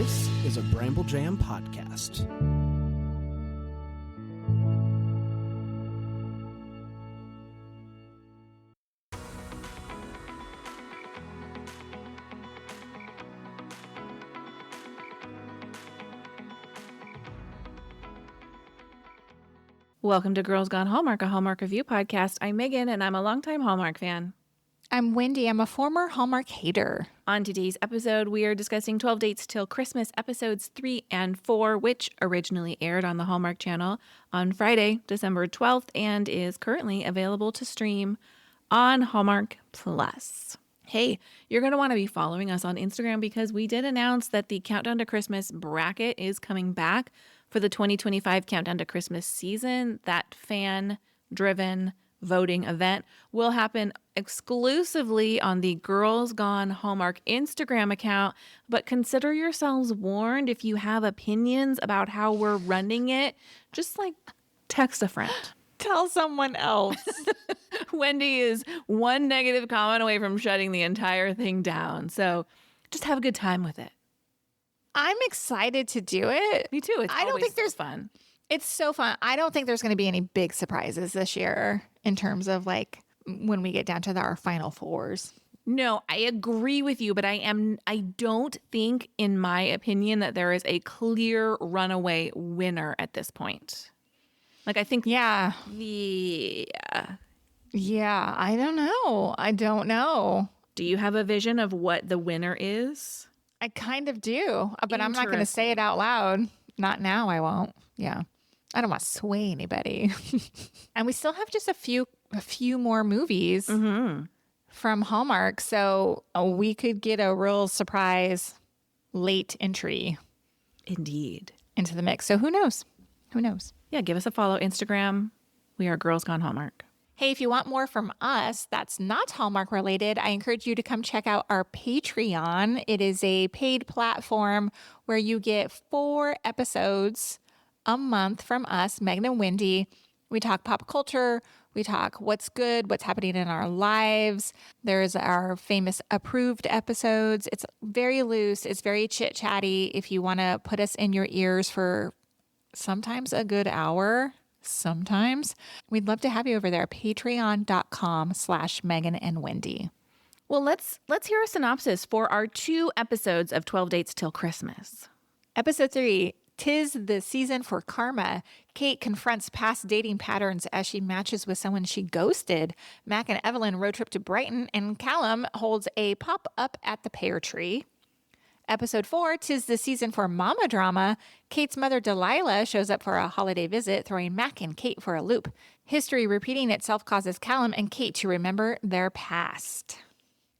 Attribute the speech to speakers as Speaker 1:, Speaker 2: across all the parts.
Speaker 1: This is a Bramble Jam podcast.
Speaker 2: Welcome to Girls Gone Hallmark, a Hallmark review podcast. I'm Megan, and I'm a longtime Hallmark fan.
Speaker 3: I'm Wendy. I'm a former Hallmark hater.
Speaker 2: On today's episode, we are discussing 12 Dates Til Christmas, episodes 3 and 4, which originally aired on the Hallmark Channel on Friday, December 12th, and is currently available to stream on Hallmark Plus. Hey, you're going to want to be following us on Instagram because we did announce that the Countdown to Christmas bracket is coming back for the 2025 Countdown to Christmas season. That fan-driven voting event will happen exclusively on the Girls Gone Hallmark Instagram account, but consider yourselves warned if you have opinions about how we're running it. Just text a friend.
Speaker 3: Tell someone else.
Speaker 2: Wendy is one negative comment away from shutting the entire thing down. So just have a good time with it.
Speaker 3: I'm excited to do it.
Speaker 2: Me too. I don't think there's fun.
Speaker 3: It's so fun. I don't think there's going to be any big surprises this year in terms of when we get down to our final fours.
Speaker 2: No, I agree with you, but I don't think, in my opinion, that there is a clear runaway winner at this point. I think
Speaker 3: Yeah, I don't know.
Speaker 2: Do you have a vision of what the winner is?
Speaker 3: I kind of do, but I'm not going to say it out loud. Not now, I won't. Yeah. I don't want to sway anybody. And we still have just a few more movies from Hallmark, so we could get a real surprise late entry.
Speaker 2: Indeed.
Speaker 3: Into the mix. So who knows? Who knows?
Speaker 2: Yeah, give us a follow. Instagram. We are Girls Gone Hallmark.
Speaker 3: Hey, if you want more from us that's not Hallmark related, I encourage you to come check out our Patreon. It is a paid platform where you get 4 episodes a month from us, Megan and Wendy. We talk pop culture. We talk what's good, what's happening in our lives. There's our famous approved episodes. It's very loose. It's very chit-chatty. If you want to put us in your ears for sometimes a good hour, sometimes, we'd love to have you over there. Patreon.com/Megan and Wendy.
Speaker 2: Well, let's hear a synopsis for our 2 episodes of 12 Dates Til Christmas.
Speaker 3: Episode 3, 'Tis the Season for Karma. Kate confronts past dating patterns as she matches with someone she ghosted. Mac and Evelyn road trip to Brighton, and Callum holds a pop-up at the pear tree. Episode 4, 'Tis the Season for Mama Drama. Kate's mother, Delilah, shows up for a holiday visit, throwing Mac and Kate for a loop. History repeating itself causes Callum and Kate to remember their past.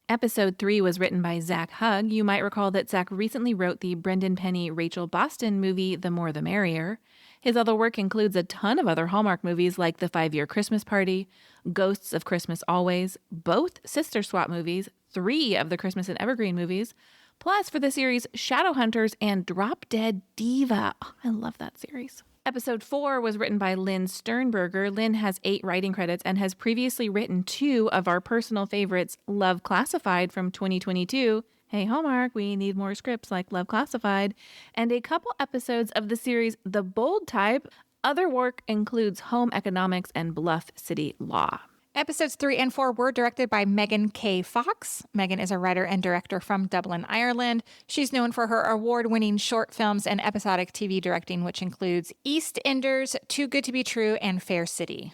Speaker 2: Episode 3 was written by Zach Hugg. You might recall that Zach recently wrote the Brendan Penny, Rachel Boston movie, The More the Merrier. His other work includes a ton of other Hallmark movies like The 5-Year Christmas Party, Ghosts of Christmas Always, both Sister Swap movies, 3 of the Christmas and Evergreen movies, plus for the series Shadowhunters and Drop Dead Diva. Oh, I love that series. Episode 4 was written by Lynn Sternberger. Lynn has 8 writing credits and has previously written 2 of our personal favorites, Love Classified from 2022. Hey, Hallmark, we need more scripts like Love Classified. And a couple episodes of the series The Bold Type. Other work includes Home Economics and Bluff City Law.
Speaker 3: Episodes 3 and 4 were directed by Megan K. Fox. Megan is a writer and director from Dublin, Ireland. She's known for her award-winning short films and episodic TV directing, which includes EastEnders, Too Good to Be True, and Fair City.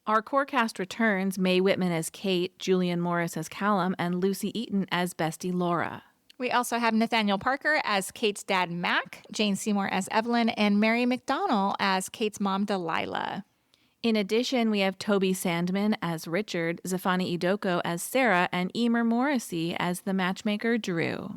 Speaker 2: Our core cast returns: Mae Whitman as Kate, Julian Morris as Callum, and Lucy Eaton as Bestie Laura.
Speaker 3: We also have Nathaniel Parker as Kate's dad, Mac, Jane Seymour as Evelyn, and Mary McDonnell as Kate's mom, Delilah.
Speaker 2: In addition, we have Toby Sandman as Richard, Zafani Idoko as Sarah, and Emer Morrissey as the matchmaker, Drew.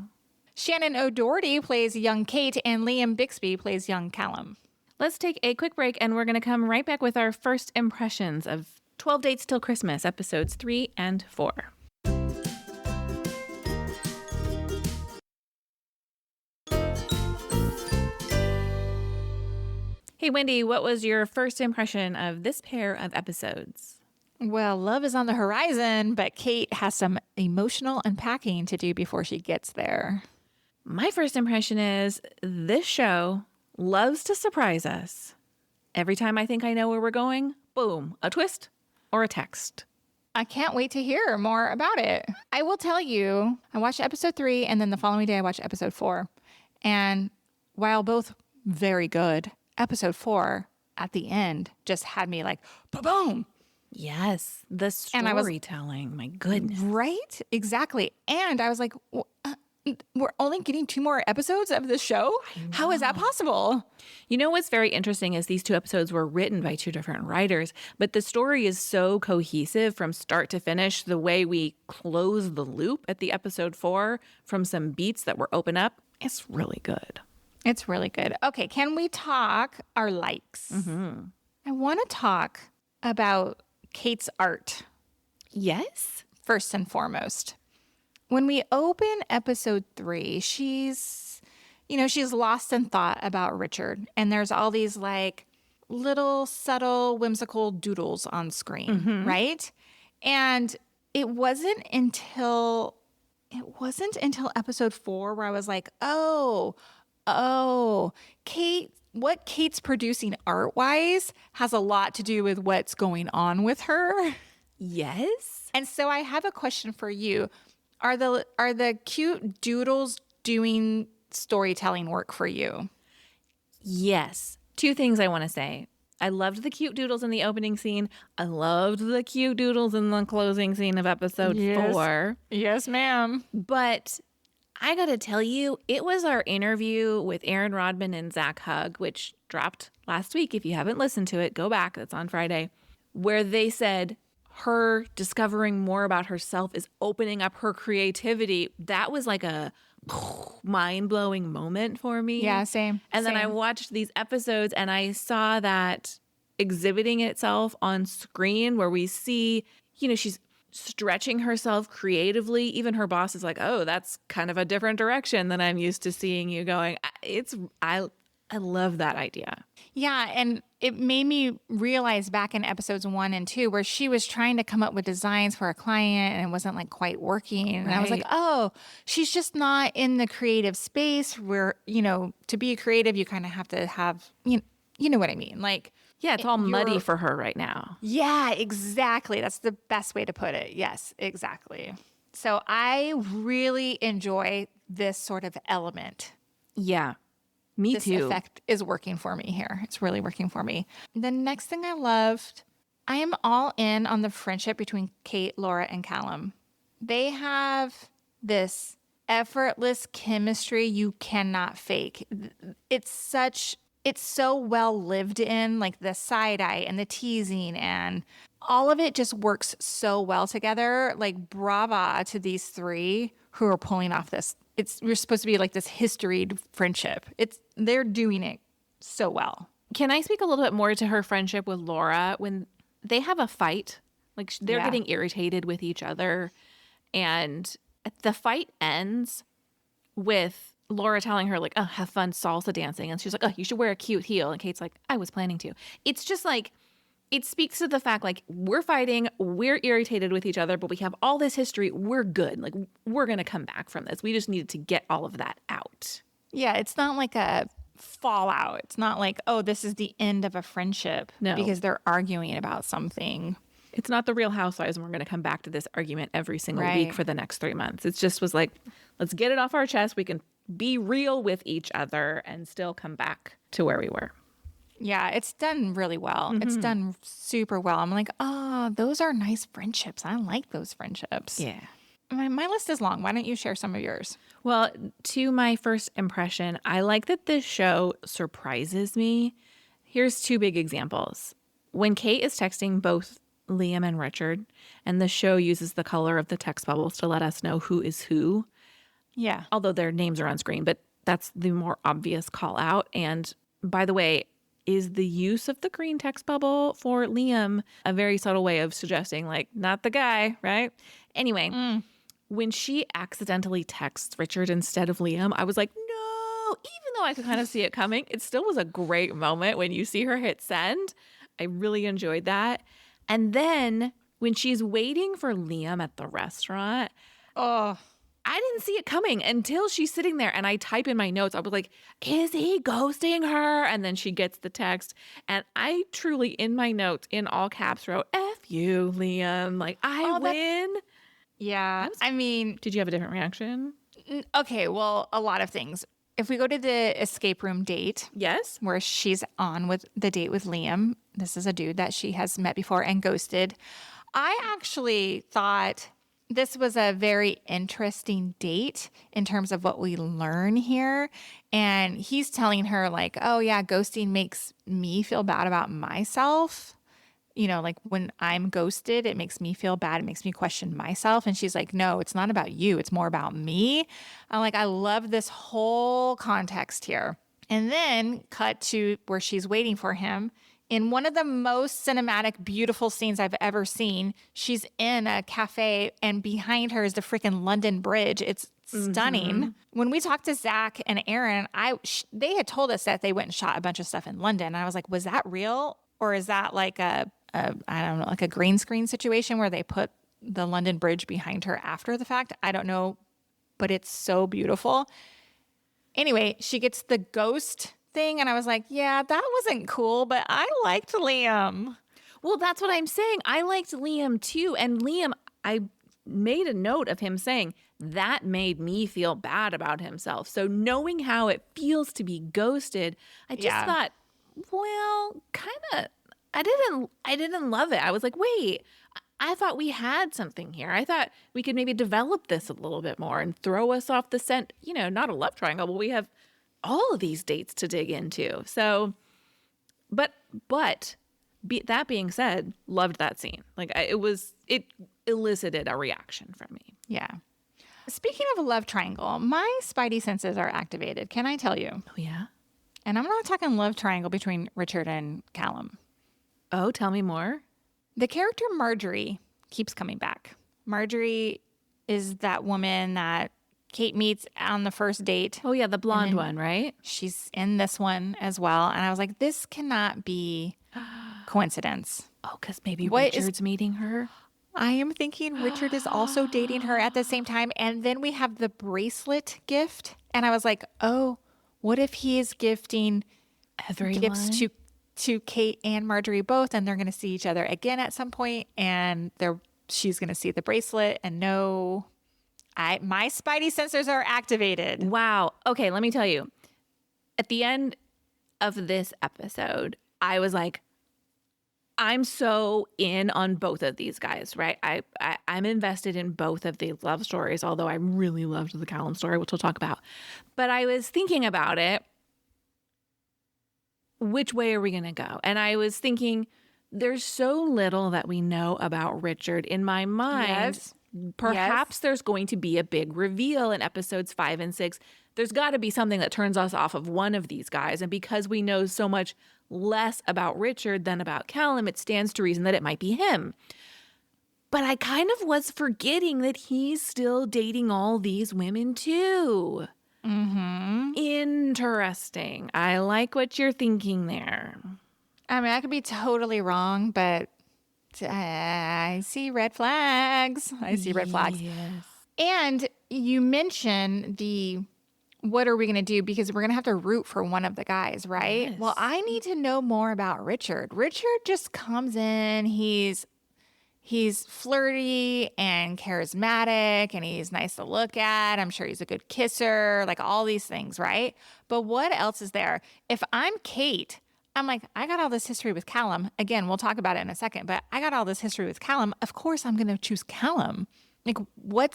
Speaker 3: Shannon O'Doherty plays young Kate, and Liam Bixby plays young Callum.
Speaker 2: Let's take a quick break, and we're going to come right back with our first impressions of 12 Dates Til Christmas, episodes 3 and 4. Hey, Wendy, what was your first impression of this pair of episodes?
Speaker 3: Well, love is on the horizon, but Kate has some emotional unpacking to do before she gets there.
Speaker 2: My first impression is this show loves to surprise us. Every time I think I know where we're going, boom, a twist or a text.
Speaker 3: I can't wait to hear more about it. I will tell you, I watched episode 3 and then the following day I watched episode 4. And while both very good, episode 4 at the end just had me like, boom.
Speaker 2: Yes, the
Speaker 3: And I was-
Speaker 2: storytelling, my goodness.
Speaker 3: Right? Exactly. And I was like, we're only getting 2 more episodes of this show? How is that possible?
Speaker 2: You know what's very interesting is these 2 episodes were written by 2 different writers, but the story is so cohesive from start to finish. The way we close the loop at the episode 4 from some beats that were open up, it's really good.
Speaker 3: It's really good. Okay, can we talk our likes? I want to talk about Kate's art
Speaker 2: Yes?
Speaker 3: first and foremost. When we open episode 3, she's lost in thought about Richard. And there's all these like little subtle whimsical doodles on screen, right? And it wasn't until episode 4 where I was like, oh, what Kate's producing art-wise has a lot to do with what's going on with her.
Speaker 2: Yes?
Speaker 3: And so I have a question for you. Are the cute doodles doing storytelling work for you?
Speaker 2: Yes. 2 things I want to say. I loved the cute doodles in the opening scene. I loved the cute doodles in the closing scene of episode 4.
Speaker 3: Yes, ma'am.
Speaker 2: But I got to tell you, it was our interview with Aaron Rodman and Zach Hugg, which dropped last week. If you haven't listened to it, go back. That's on Friday, where they said her discovering more about herself is opening up her creativity. That was like a mind-blowing moment for me.
Speaker 3: Yeah, same.
Speaker 2: And then I watched these episodes and I saw that exhibiting itself on screen where we see, she's stretching herself creatively. Even her boss is like, oh, that's kind of a different direction than I'm used to seeing you going. I love that idea.
Speaker 3: Yeah, and it made me realize back in episodes 1 and 2 where she was trying to come up with designs for a client and it wasn't like quite working. And I was like, oh, she's just not in the creative space where, to be creative, you kind of have to have, you know what I mean? Like,
Speaker 2: yeah, it's all muddy for her right now.
Speaker 3: Yeah, exactly. That's the best way to put it. Yes, exactly. So I really enjoy this sort of element.
Speaker 2: Yeah. Me
Speaker 3: this
Speaker 2: too.
Speaker 3: effect is working for me here. It's really working for me. The next thing I loved, I am all in on the friendship between Kate, Laura, and Callum. They have this effortless chemistry you cannot fake. It's so well lived in, like the side eye and the teasing and all of it just works so well together. Like brava to these 3 who are pulling off this. We're supposed to be like this historied friendship. They're doing it so well.
Speaker 2: Can I speak a little bit more to her friendship with Laura when they have a fight? Like they're getting irritated with each other, and the fight ends with Laura telling her like, "Oh, have fun salsa dancing," and she's like, "Oh, you should wear a cute heel," and Kate's like, "I was planning to." It's just like. It speaks to the fact, like, we're fighting, we're irritated with each other, but we have all this history. We're good. Like, we're going to come back from this. We just needed to get all of that out.
Speaker 3: Yeah, it's not like a fallout. It's not like, oh, this is the end of a friendship because they're arguing about something.
Speaker 2: It's not the Real Housewives, and we're going to come back to this argument every single week for the next 3 months. It just was like, let's get it off our chest. We can be real with each other and still come back to where we were.
Speaker 3: Yeah, it's done really well. It's done super well. I'm like, oh, those are nice friendships. I like those friendships.
Speaker 2: Yeah.
Speaker 3: My list is long. Why don't you share some of yours?
Speaker 2: Well, to my first impression, I like that this show surprises me. Here's 2 big examples. When Kate is texting both Liam and Richard, and the show uses the color of the text bubbles to let us know who is who.
Speaker 3: Yeah.
Speaker 2: Although their names are on screen, but that's the more obvious call out. And by the way, is the use of the green text bubble for Liam a very subtle way of suggesting, like, not the guy, right? Anyway, when she accidentally texts Richard instead of Liam, I was like, no, even though I could kind of see it coming, it still was a great moment when you see her hit send. I really enjoyed that. And then when she's waiting for Liam at the restaurant, I didn't see it coming until she's sitting there and I type in my notes. I was like, is he ghosting her? And then she gets the text. And I truly, in my notes, in all caps, wrote, F you, Liam. Like, I win.
Speaker 3: Yeah. I mean,
Speaker 2: did you have a different reaction?
Speaker 3: Okay, well, a lot of things. If we go to the escape room date,
Speaker 2: yes,
Speaker 3: where she's on with the date with Liam, this is a dude that she has met before and ghosted. I actually thought this was a very interesting date in terms of what we learn here. And he's telling her like, oh yeah, ghosting makes me feel bad about myself. You know, like when I'm ghosted, it makes me feel bad. It makes me question myself. And she's like, no, it's not about you. It's more about me. I'm like, I love this whole context here. And then cut to where she's waiting for him. In one of the most cinematic, beautiful scenes I've ever seen, she's in a cafe and behind her is the freaking London Bridge. It's stunning. Mm-hmm. When we talked to Zach and Aaron, they had told us that they went and shot a bunch of stuff in London. And I was like, was that real? Or is that like I don't know, like a green screen situation where they put the London Bridge behind her after the fact? I don't know, but it's so beautiful. Anyway, she gets the ghost thing, and I was like, yeah, that wasn't cool, but I liked Liam.
Speaker 2: Well, that's what I'm saying. I liked Liam too. And Liam, I made a note of him saying, that made me feel bad about himself. So knowing how it feels to be ghosted, I just thought, well, kind of, I didn't love it. I was like, wait, I thought we had something here. I thought we could maybe develop this a little bit more and throw us off the scent. You know, not a love triangle, but we have all of these dates to dig into. So, but that being said, loved that scene. Like it elicited a reaction from me.
Speaker 3: Yeah. Speaking of a love triangle, my spidey senses are activated. Can I tell you?
Speaker 2: Oh, yeah?
Speaker 3: And I'm not talking love triangle between Richard and Callum.
Speaker 2: Oh, tell me more.
Speaker 3: The character Marjorie keeps coming back. Marjorie is that woman that Kate meets on the first date.
Speaker 2: Oh, yeah, the blonde one, right?
Speaker 3: She's in this one as well. And I was like, this cannot be coincidence.
Speaker 2: Oh, because maybe Richard's meeting her?
Speaker 3: I am thinking Richard is also dating her at the same time. And then we have the bracelet gift. And I was like, oh, what if he is gifting gifts to Kate and Marjorie both, and they're going to see each other again at some point, and she's going to see the bracelet and know my spidey sensors are activated.
Speaker 2: Wow. Okay, let me tell you. At the end of this episode, I was like, I'm so in on both of these guys, right? I'm invested in both of the love stories, although I really loved the Callum story, which we'll talk about. But I was thinking about it. Which way are we going to go? And I was thinking, there's so little that we know about Richard. In my mind, perhaps there's going to be a big reveal in episodes 5 and 6. There's got to be something that turns us off of one of these guys. And because we know so much less about Richard than about Callum, it stands to reason that it might be him. But I kind of was forgetting that he's still dating all these women too.
Speaker 3: Mm-hmm.
Speaker 2: Interesting. I like what you're thinking there.
Speaker 3: I mean, I could be totally wrong, but I see red flags.
Speaker 2: Yes.
Speaker 3: And you mentioned what are we going to do? Because we're going to have to root for one of the guys, right?
Speaker 2: Yes.
Speaker 3: Well, I need to know more about Richard. Richard just comes in. He's flirty and charismatic, and he's nice to look at. I'm sure he's a good kisser, like all these things, right? But what else is there? If I'm Kate, I'm like, I got all this history with Callum. Again, we'll talk about it in a second, but I got all this history with Callum. Of course, I'm going to choose Callum. Like, why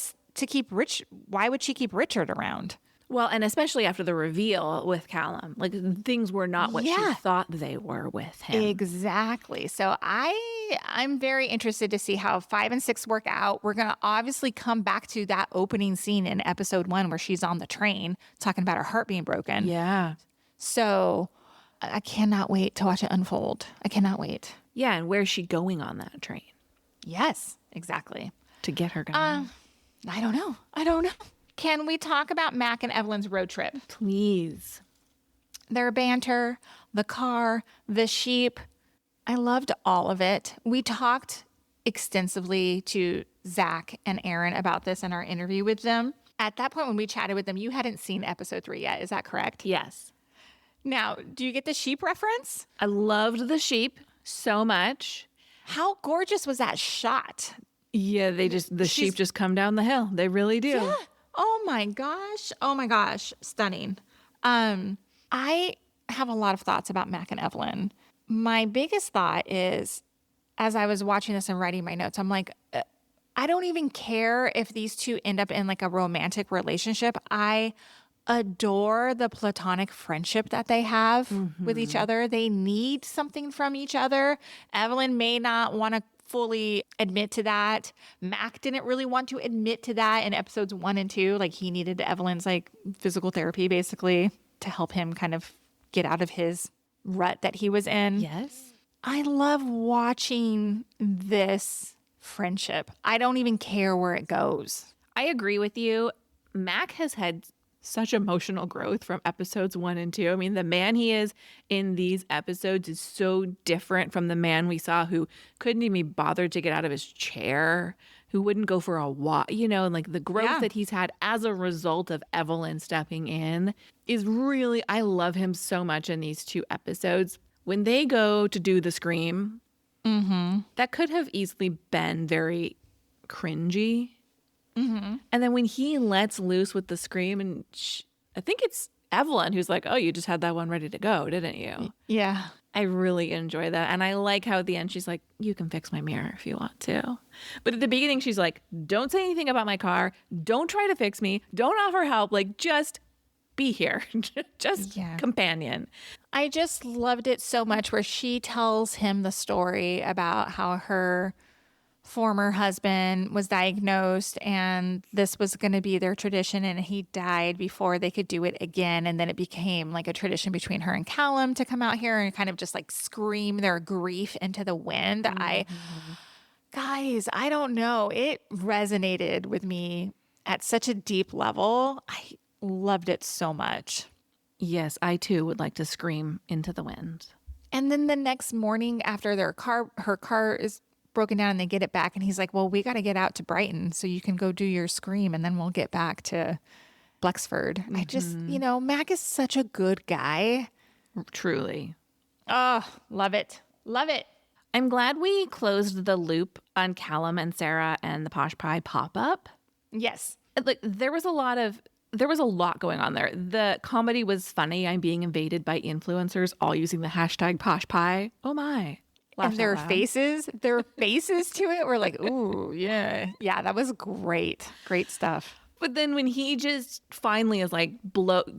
Speaker 3: would she keep Richard around?
Speaker 2: Well, and especially after the reveal with Callum, like things were not what she thought they were with him.
Speaker 3: Exactly. So I'm very interested to see how 5 and 6 work out. We're going to obviously come back to that opening scene in episode 1 where she's on the train talking about her heart being broken.
Speaker 2: Yeah.
Speaker 3: So I cannot wait to watch it unfold. I cannot wait.
Speaker 2: Yeah. And where's she going on that train?
Speaker 3: Yes, exactly.
Speaker 2: To get her going.
Speaker 3: I don't know. Can we talk about Mac and Evelyn's road trip?
Speaker 2: Please.
Speaker 3: Their banter, the car, the sheep. I loved all of it. We talked extensively to Zach and Aaron about this in our interview with them. at that point when we chatted with them, you hadn't seen episode 3 yet. Is that correct?
Speaker 2: Yes.
Speaker 3: Now, do you get the sheep reference?
Speaker 2: I loved the sheep so much.
Speaker 3: How gorgeous was that shot?
Speaker 2: Yeah, the sheep just come down the hill. They really do.
Speaker 3: Yeah. Oh my gosh. Oh my gosh. Stunning. I have a lot of thoughts about Mac and Evelyn. My biggest thought is, as I was watching this and writing my notes, I'm like, I don't even care if these two end up in like a romantic relationship. I adore the platonic friendship that they have with each other. They need something from each other. Evelyn may not want to fully admit to that. Mac didn't really want to admit to that in episodes 1 and 2. Like, he needed Evelyn's like physical therapy basically to help him kind of get out of his rut that he was in.
Speaker 2: Yes.
Speaker 3: I love watching this friendship. I don't even care where it goes.
Speaker 2: I agree with you. Mac has had such emotional growth from episodes 1 and 2. I mean, the man he is in these episodes is so different from the man we saw who couldn't even be bothered to get out of his chair, who wouldn't go for a walk, and like the growth that he's had as a result of Evelyn stepping in is really, I love him so much in these 2 episodes. When they go to do the scream, that could have easily been very cringy. And then when he lets loose with the scream, and I think it's Evelyn who's like, oh, you just had that one ready to go, didn't you?
Speaker 3: Yeah.
Speaker 2: I really enjoy that. And I like how at the end she's like, you can fix my mirror if you want to. But at the beginning, she's like, don't say anything about my car. Don't try to fix me. Don't offer help. Like, just be here. Just companion.
Speaker 3: I just loved it so much where she tells him the story about how her former husband was diagnosed and this was going to be their tradition, and he died before they could do it again. And then it became like a tradition between her and Callum to come out here and kind of just like scream their grief into the wind. Guys, I don't know. It resonated with me at such a deep level. I loved it so much.
Speaker 2: Yes, I too would like to scream into the wind.
Speaker 3: And then the next morning after her car is broken down and they get it back, and he's like, well, we got to get out to Brighton so you can go do your scream and then we'll get back to Blexford. I just, Mac is such a good guy.
Speaker 2: Truly.
Speaker 3: Oh, love it. Love it.
Speaker 2: I'm glad we closed the loop on Callum and Sarah and the Posh Pie pop-up.
Speaker 3: Yes.
Speaker 2: Like, there was a lot going on there. The comedy was funny. I'm being invaded by influencers all using the hashtag Posh Pie. Oh my.
Speaker 3: And their faces to it were like, ooh, yeah. Yeah, that was great. Great stuff.
Speaker 2: But then when he just finally is like,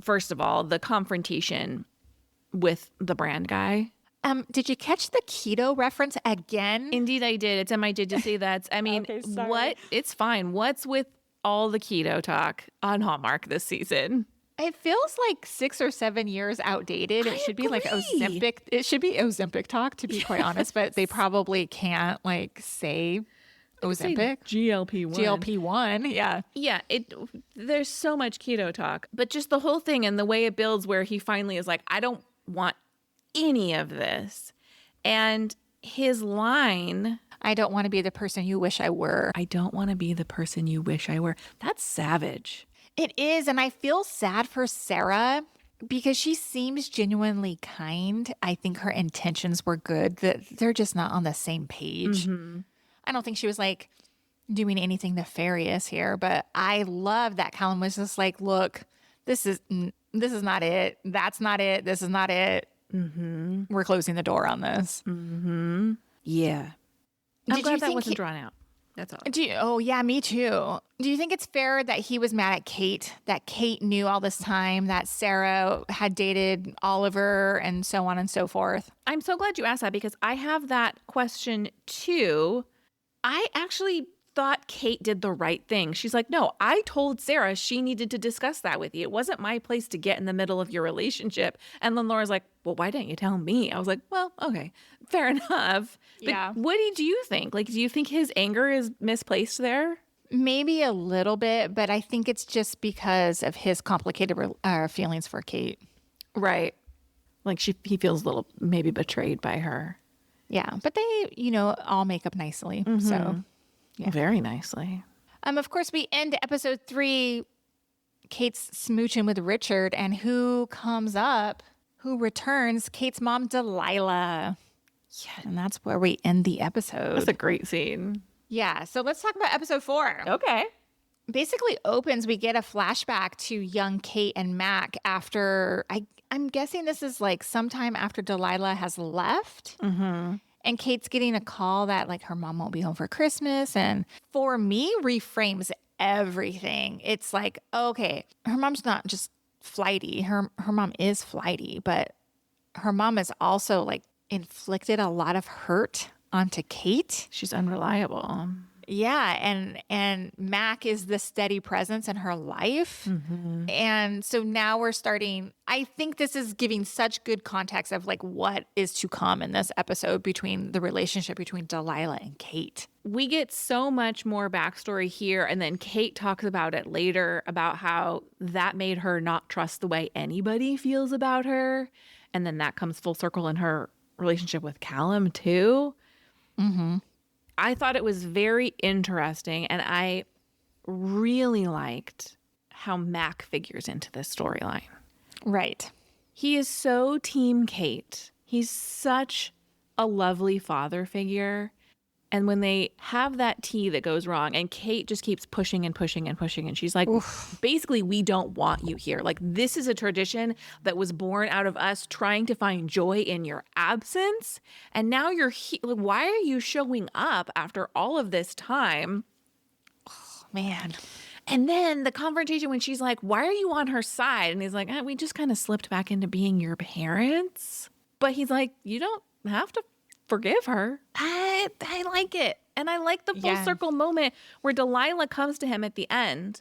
Speaker 2: first of all, the confrontation with the brand guy.
Speaker 3: Did you catch the keto reference again?
Speaker 2: Indeed, I did. It's in my Did You See That? I mean,
Speaker 3: Okay, sorry.
Speaker 2: what? It's fine. What's with all the keto talk on Hallmark this season?
Speaker 3: It feels like 6 or 7 years outdated. It should be like
Speaker 2: agree.
Speaker 3: Ozempic. It should be Ozempic talk, to be quite honest, but they probably can't like say Ozempic.
Speaker 2: GLP-1.
Speaker 3: GLP-1, yeah.
Speaker 2: Yeah, there's so much keto talk, but just the whole thing and the way it builds where he finally is like, I don't want any of this. And his line,
Speaker 3: I don't want to be the person you wish I were.
Speaker 2: I don't want to be the person you wish I were. That's savage.
Speaker 3: It is, and I feel sad for Sarah because she seems genuinely kind. I think her intentions were good, that they're just not on the same page. I don't think she was like doing anything nefarious here, but I love that Callum was just like, look, this is not it. That's not it. This is not it. We're closing the door on this.
Speaker 2: Yeah. I'm
Speaker 3: Did
Speaker 2: glad
Speaker 3: you
Speaker 2: that
Speaker 3: think
Speaker 2: wasn't drawn out. That's all.
Speaker 3: Oh, yeah, me too. Do you think it's fair that he was mad at Kate, that Kate knew all this time that Sarah had dated Oliver and so on and so forth?
Speaker 2: I'm so glad you asked that because I have that question too. I actually thought Kate did the right thing. She's like, no, I told Sarah she needed to discuss that with you. It wasn't my place to get in the middle of your relationship. And then Laura's like, well, why didn't you tell me? I was like, well, okay, fair enough. But
Speaker 3: Yeah.
Speaker 2: what do you think? Like, do you think his anger is misplaced there?
Speaker 3: Maybe a little bit, but I think it's just because of his complicated feelings for Kate.
Speaker 2: Right. Like he feels a little maybe betrayed by her.
Speaker 3: Yeah, but they, all make up nicely. So, yeah.
Speaker 2: Very nicely.
Speaker 3: Of course, we end episode 3 Kate's smooching with Richard, and who returns? Kate's mom, Delilah. Yeah. And that's where we end the episode.
Speaker 2: That's a great scene.
Speaker 3: Yeah. So let's talk about episode 4.
Speaker 2: Okay.
Speaker 3: Basically opens, we get a flashback to young Kate and Mac after, I'm guessing this is like sometime after Delilah has left.
Speaker 2: Mm-hmm.
Speaker 3: And Kate's getting a call that like her mom won't be home for Christmas. And for me, reframes everything. It's like, okay, her mom's not just flighty. Her mom is flighty, but her mom has also like inflicted a lot of hurt onto Kate.
Speaker 2: She's unreliable.
Speaker 3: Yeah, and Mac is the steady presence in her life.
Speaker 2: Mm-hmm.
Speaker 3: And so now we're starting, I think this is giving such good context of like what is to come in this episode between the relationship between Delilah and Kate.
Speaker 2: We get so much more backstory here, and then Kate talks about it later about how that made her not trust the way anybody feels about her. And then that comes full circle in her relationship with Callum too.
Speaker 3: Mm-hmm.
Speaker 2: I thought it was very interesting, and I really liked how Mac figures into this storyline.
Speaker 3: Right.
Speaker 2: He is so team Kate. He's such a lovely father figure. And when they have that tea that goes wrong, and Kate just keeps pushing and pushing and pushing, and she's like, basically, we don't want you here. Like, this is a tradition that was born out of us trying to find joy in your absence. And now you're here. Like, why are you showing up after all of this time?
Speaker 3: Oh, man.
Speaker 2: And then the confrontation when she's like, why are you on her side? And he's like, we just kind of slipped back into being your parents. But he's like, you don't have to forgive her. I like it. And I like the full circle moment where Delilah comes to him at the end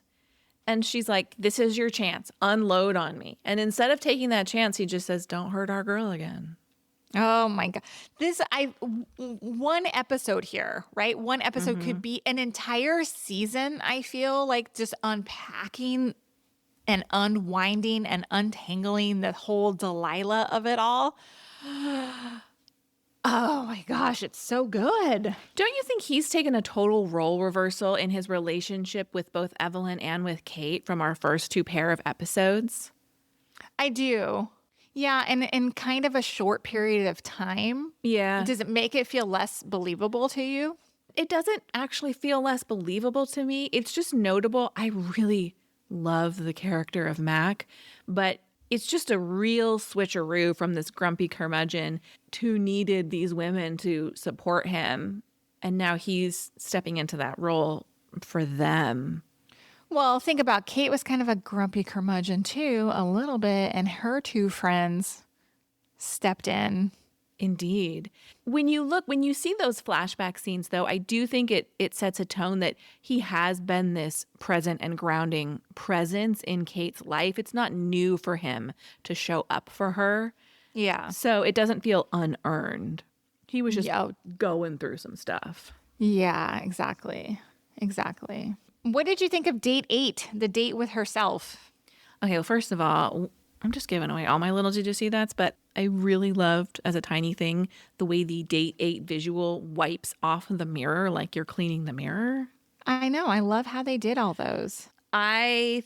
Speaker 2: and she's like, this is your chance. Unload on me. And instead of taking that chance, he just says, don't hurt our girl again.
Speaker 3: Oh my God. One episode here, right? One episode could be an entire season, I feel like, just unpacking and unwinding and untangling the whole Delilah of it all. Oh my gosh, it's so good.
Speaker 2: Don't you think he's taken a total role reversal in his relationship with both Evelyn and with Kate from our first 2 pair of episodes?
Speaker 3: I do. Yeah, and in kind of a short period of time.
Speaker 2: Yeah.
Speaker 3: Does it make it feel less believable to you?
Speaker 2: It doesn't actually feel less believable to me. It's just notable. I really love the character of Mac, but it's just a real switcheroo from this grumpy curmudgeon who needed these women to support him. And now he's stepping into that role for them.
Speaker 3: Well, think about Kate was kind of a grumpy curmudgeon too, a little bit, and her 2 friends stepped in.
Speaker 2: Indeed. When you see those flashback scenes, though, I do think it sets a tone that he has been this present and grounding presence in Kate's life. It's not new for him to show up for her.
Speaker 3: Yeah.
Speaker 2: So it doesn't feel unearned. He was just going through some stuff.
Speaker 3: Yeah, exactly. Exactly. What did you think of date 8, the date with herself?
Speaker 2: Okay, well, first of all, I'm just giving away all my little did you see that's, but I really loved, as a tiny thing, the way the date 8 visual wipes off the mirror like you're cleaning the mirror.
Speaker 3: I know. I love how they did all those.
Speaker 2: I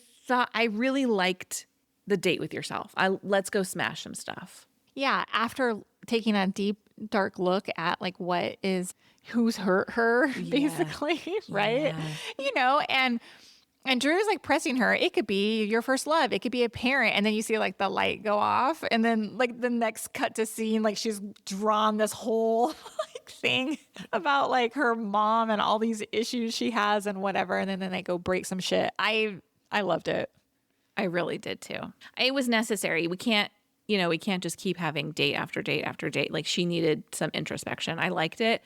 Speaker 2: really liked the date with yourself. Let's go smash some stuff.
Speaker 3: Yeah, after taking a deep, dark look at like who's hurt her, basically, right?
Speaker 2: Yeah.
Speaker 3: And Drew's like pressing her. It could be your first love. It could be a parent. And then you see like the light go off. And then like the next cut to scene, like she's drawn this whole like thing about like her mom and all these issues she has and whatever. And then they go break some shit. I loved it.
Speaker 2: I really did too. It was necessary. We can't just keep having date after date after date. Like, she needed some introspection. I liked it.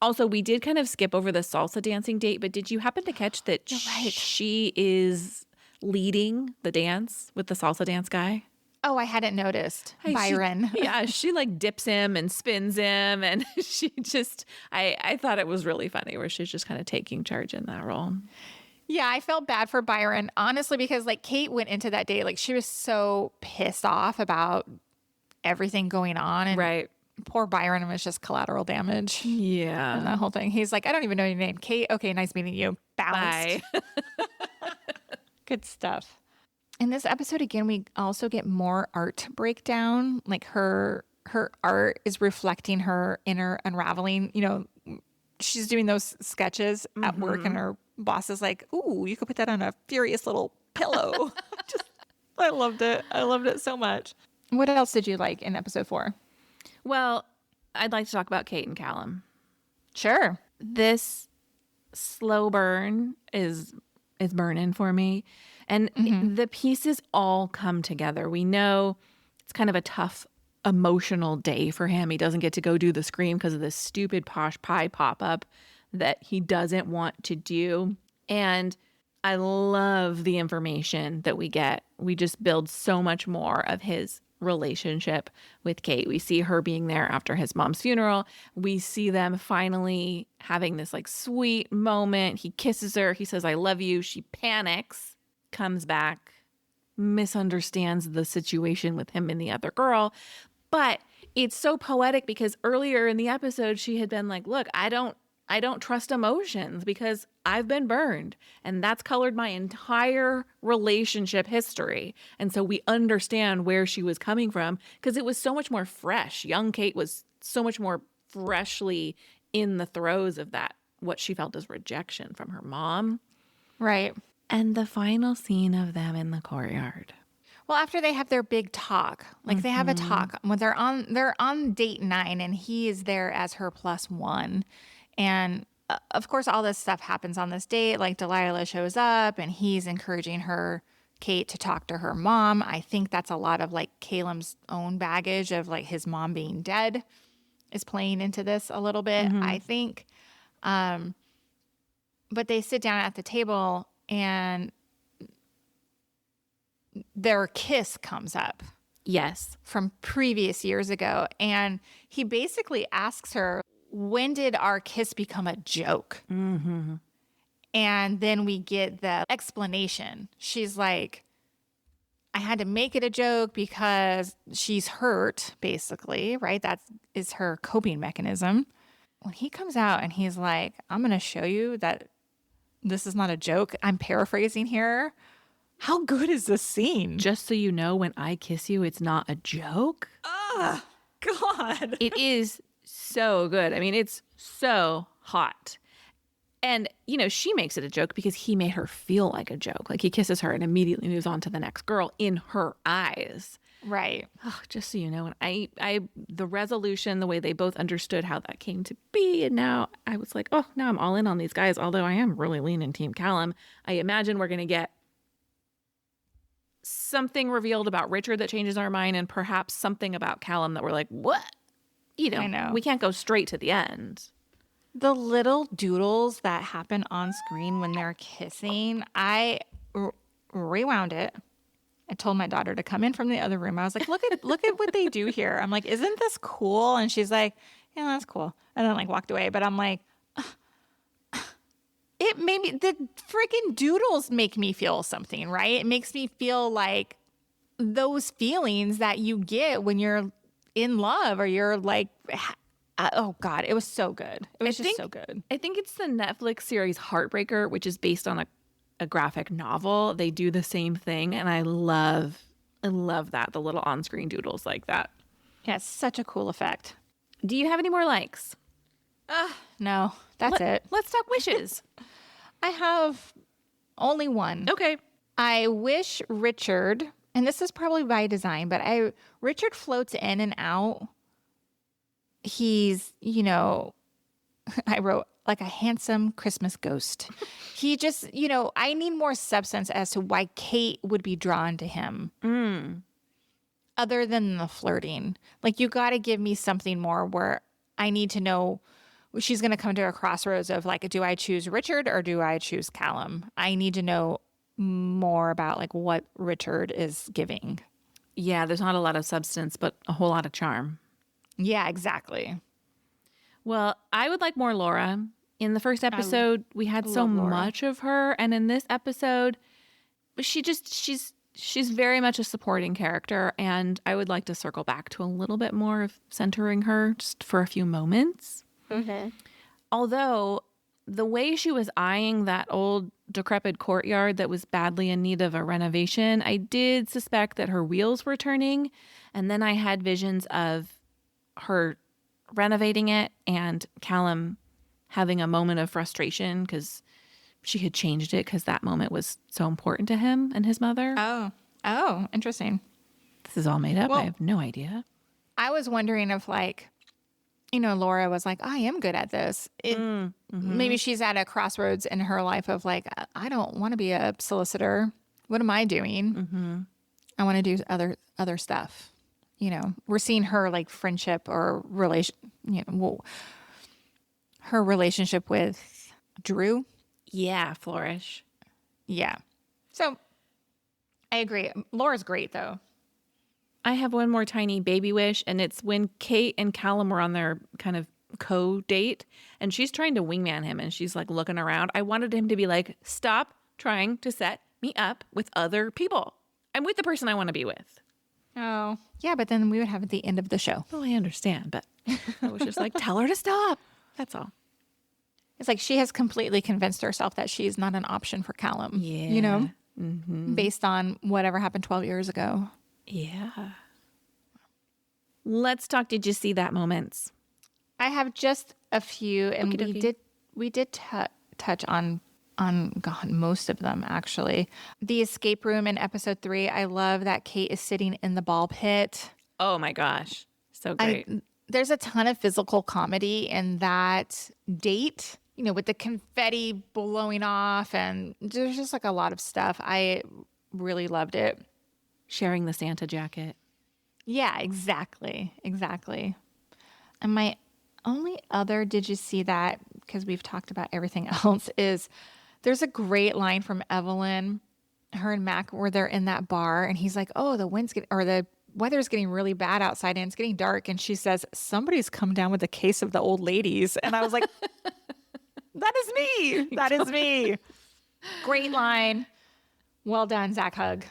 Speaker 2: Also, we did kind of skip over the salsa dancing date, but did you happen to catch that she is leading the dance with the salsa dance guy?
Speaker 3: Oh, I hadn't noticed. Byron.
Speaker 2: She like dips him and spins him, and she just, I thought it was really funny where she's just kind of taking charge in that role.
Speaker 3: Yeah, I felt bad for Byron, honestly, because like Kate went into that date, like she was so pissed off about everything going on. And
Speaker 2: right.
Speaker 3: Poor Byron was just collateral damage.
Speaker 2: Yeah.
Speaker 3: And that whole thing. He's like, I don't even know your name. Kate, okay, nice meeting you. Bounced.
Speaker 2: Bye.
Speaker 3: Good stuff. In this episode, again, we also get more art breakdown. Like her art is reflecting her inner unraveling. You know, she's doing those sketches at work and her boss is like, ooh, you could put that on a furious little pillow. I loved it. I loved it so much. What else did you like in episode 4?
Speaker 2: Well, I'd like to talk about Kate and Callum.
Speaker 3: Sure.
Speaker 2: This slow burn is burning for me. And the pieces all come together. We know it's kind of a tough emotional day for him. He doesn't get to go do the Scream because of this stupid posh pie pop-up that he doesn't want to do. And I love the information that we get. We just build so much more of his relationship with Kate. We see her being there after his mom's funeral. We see them finally having this like sweet moment. He kisses her. He says, I love you. She panics, comes back, misunderstands the situation with him and the other girl. But it's so poetic because earlier in the episode, she had been like, look, I don't trust emotions because I've been burned, and that's colored my entire relationship history. And so we understand where she was coming from because it was so much more fresh. Young Kate was so much more freshly in the throes of that, what she felt as rejection from her mom.
Speaker 3: Right.
Speaker 2: And the final scene of them in the courtyard.
Speaker 3: Well, after they have their big talk, like they have a talk when they're on date 9 and he is there as her +1. And of course, all this stuff happens on this date. Like Delilah shows up and he's encouraging her, Kate, to talk to her mom. I think that's a lot of like Callum's own baggage of like his mom being dead is playing into this a little bit, I think. But they sit down at the table and their kiss comes up.
Speaker 2: Yes.
Speaker 3: From previous years ago. And he basically asks her, when did our kiss become a joke?
Speaker 2: Mm-hmm.
Speaker 3: And then we get the explanation. She's like, I had to make it a joke because she's hurt, basically, right? That is her coping mechanism. When he comes out and he's like, I'm going to show you that this is not a joke. I'm paraphrasing here. How good is this scene?
Speaker 2: Just so you know, when I kiss you, it's not a joke.
Speaker 3: Oh, God.
Speaker 2: It is so good. I mean, it's so hot. And, you know, she makes it a joke because he made her feel like a joke. Like he kisses her and immediately moves on to the next girl in her eyes.
Speaker 3: Right.
Speaker 2: Oh, just so you know, and the resolution, the way they both understood how that came to be. And now I was like, oh, now I'm all in on these guys. Although I am really leaning Team Callum. I imagine we're going to get something revealed about Richard that changes our mind and perhaps something about Callum that we're like, what? You know,
Speaker 3: I know.
Speaker 2: We can't go straight to the end.
Speaker 3: The little doodles that happen on screen when they're kissing, I rewound it. I told my daughter to come in from the other room. I was like, look at what they do here. I'm like, isn't this cool? And she's like, yeah, that's cool. And then like walked away. But I'm like, it made me, the freaking doodles make me feel something, right? It makes me feel like those feelings that you get when you're in love or you're like, oh God, it was so good. It was just so good.
Speaker 2: I think it's the Netflix series Heartbreaker, which is based on a graphic novel. They do the same thing. And I love that. The little on-screen doodles like that.
Speaker 3: Yeah, it's such a cool effect.
Speaker 2: Do you have any more likes?
Speaker 3: No, that's it.
Speaker 2: Let's talk wishes.
Speaker 3: I have only one.
Speaker 2: Okay.
Speaker 3: I wish Richard, and this is probably by design, but Richard floats in and out. He's, you know, I wrote like a handsome Christmas ghost. He just, you know, I need more substance as to why Kate would be drawn to him. Other than the flirting. Like, you got to give me something more where I need to know. She's going to come to a crossroads of like, do I choose Richard or do I choose Callum? I need to know more about like what Richard is giving.
Speaker 2: Yeah, there's not a lot of substance, but a whole lot of charm.
Speaker 3: Yeah, exactly.
Speaker 2: Well, I would like more Laura. In the first episode, we had so much of her. And in this episode, she's very much a supporting character. And I would like to circle back to a little bit more of centering her just for a few moments.
Speaker 3: Mm-hmm.
Speaker 2: Although the way she was eyeing that old decrepit courtyard that was badly in need of a renovation, I did suspect that her wheels were turning. And then I had visions of her renovating it and Callum having a moment of frustration because she had changed it because that moment was so important to him and his mother.
Speaker 3: Oh, interesting.
Speaker 2: This is all made up.
Speaker 3: Well,
Speaker 2: I have no idea.
Speaker 3: I was wondering if, like, Laura was like, I am good at this. Maybe she's at a crossroads in her life of like, I don't want to be a solicitor. What am I doing? I want to do other stuff. We're seeing her like friendship or her relationship with Drew.
Speaker 2: Yeah, flourish.
Speaker 3: Yeah. So I agree. Laura's great though.
Speaker 2: I have one more tiny baby wish, and it's when Kate and Callum were on their kind of co-date, and she's trying to wingman him, and she's like looking around. I wanted him to be like, stop trying to set me up with other people. I'm with the person I want to be with.
Speaker 3: Oh, yeah, but then we would have at the end of the show.
Speaker 2: Well, I understand, but I was just like, tell her to stop. That's all.
Speaker 3: It's like she has completely convinced herself that she's not an option for Callum.
Speaker 2: Yeah.
Speaker 3: Based on whatever happened 12 years ago.
Speaker 2: Yeah. Let's talk. Did you see that moments?
Speaker 3: I have just a few, and we did touch on God, most of them actually. The escape room in episode 3. I love that Kate is sitting in the ball pit.
Speaker 2: Oh my gosh, so great.
Speaker 3: There's a ton of physical comedy in that date. With the confetti blowing off, and there's just like a lot of stuff. I really loved it.
Speaker 2: Sharing the Santa jacket.
Speaker 3: Yeah, exactly. And my only other, did you see that? Because we've talked about everything else, is there's a great line from Evelyn, her and Mac, where they're in that bar, and he's like, oh, the weather's getting really bad outside and it's getting dark. And she says, somebody's come down with a case of the old ladies. And I was like, that is me. That is me. Great line. Well done, Zach Hugg.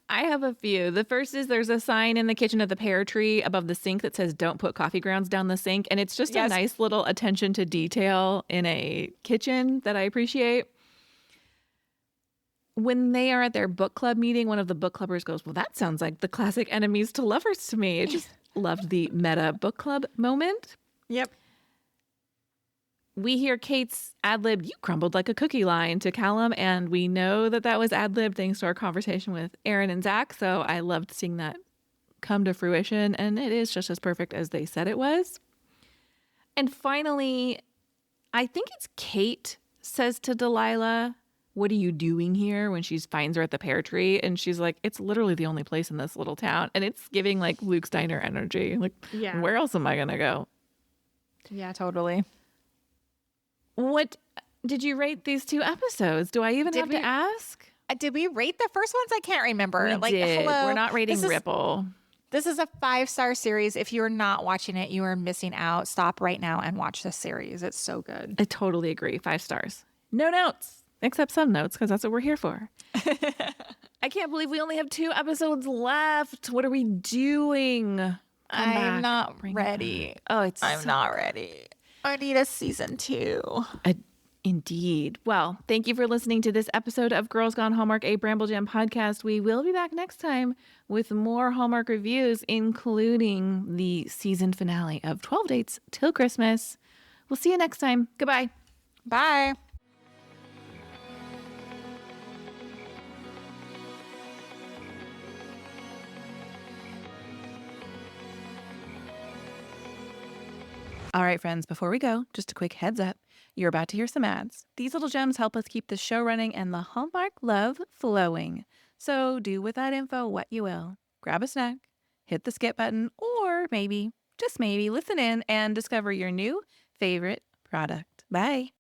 Speaker 2: I have a few. The first is there's a sign in the kitchen of the pear tree above the sink that says don't put coffee grounds down the sink. And it's just a nice little attention to detail in a kitchen that I appreciate. When they are at their book club meeting, one of the book clubbers goes, well, that sounds like the classic enemies to lovers to me. I just loved the meta book club moment.
Speaker 3: Yep.
Speaker 2: We hear Kate's ad-lib, you crumbled like a cookie line to Callum, and we know that that was ad-lib thanks to our conversation with Aaron and Zach, so I loved seeing that come to fruition, and it is just as perfect as they said it was. And finally, I think it's Kate says to Delilah, what are you doing here, when she finds her at the pear tree, and she's like, it's literally the only place in this little town, and it's giving like Luke Steiner energy. Like, where else am I going to go?
Speaker 3: Yeah, totally.
Speaker 2: What did you rate these 2 episodes? Do I even have to ask?
Speaker 3: Did we rate the first ones? I can't remember.
Speaker 2: We did. Hello. We're not rating Ripple.
Speaker 3: This is a 5-star series. If you're not watching it, you are missing out. Stop right now and watch this series. It's so good.
Speaker 2: I totally agree. 5 stars. No notes, except some notes, because that's what we're here for. I can't believe we only have 2 episodes left. What are we doing?
Speaker 3: I'm not ready. I'm not ready. I need a season 2.
Speaker 2: Indeed. Well, thank you for listening to this episode of Girls Gone Hallmark, a Bramble Jam podcast. We will be back next time with more Hallmark reviews, including the season finale of 12 Dates Till Christmas. We'll see you next time. Goodbye.
Speaker 3: Bye.
Speaker 2: All right, friends, before we go, just a quick heads up. You're about to hear some ads. These little gems help us keep the show running and the Hallmark love flowing. So do with that info what you will. Grab a snack, hit the skip button, or maybe, just maybe, listen in and discover your new favorite product. Bye.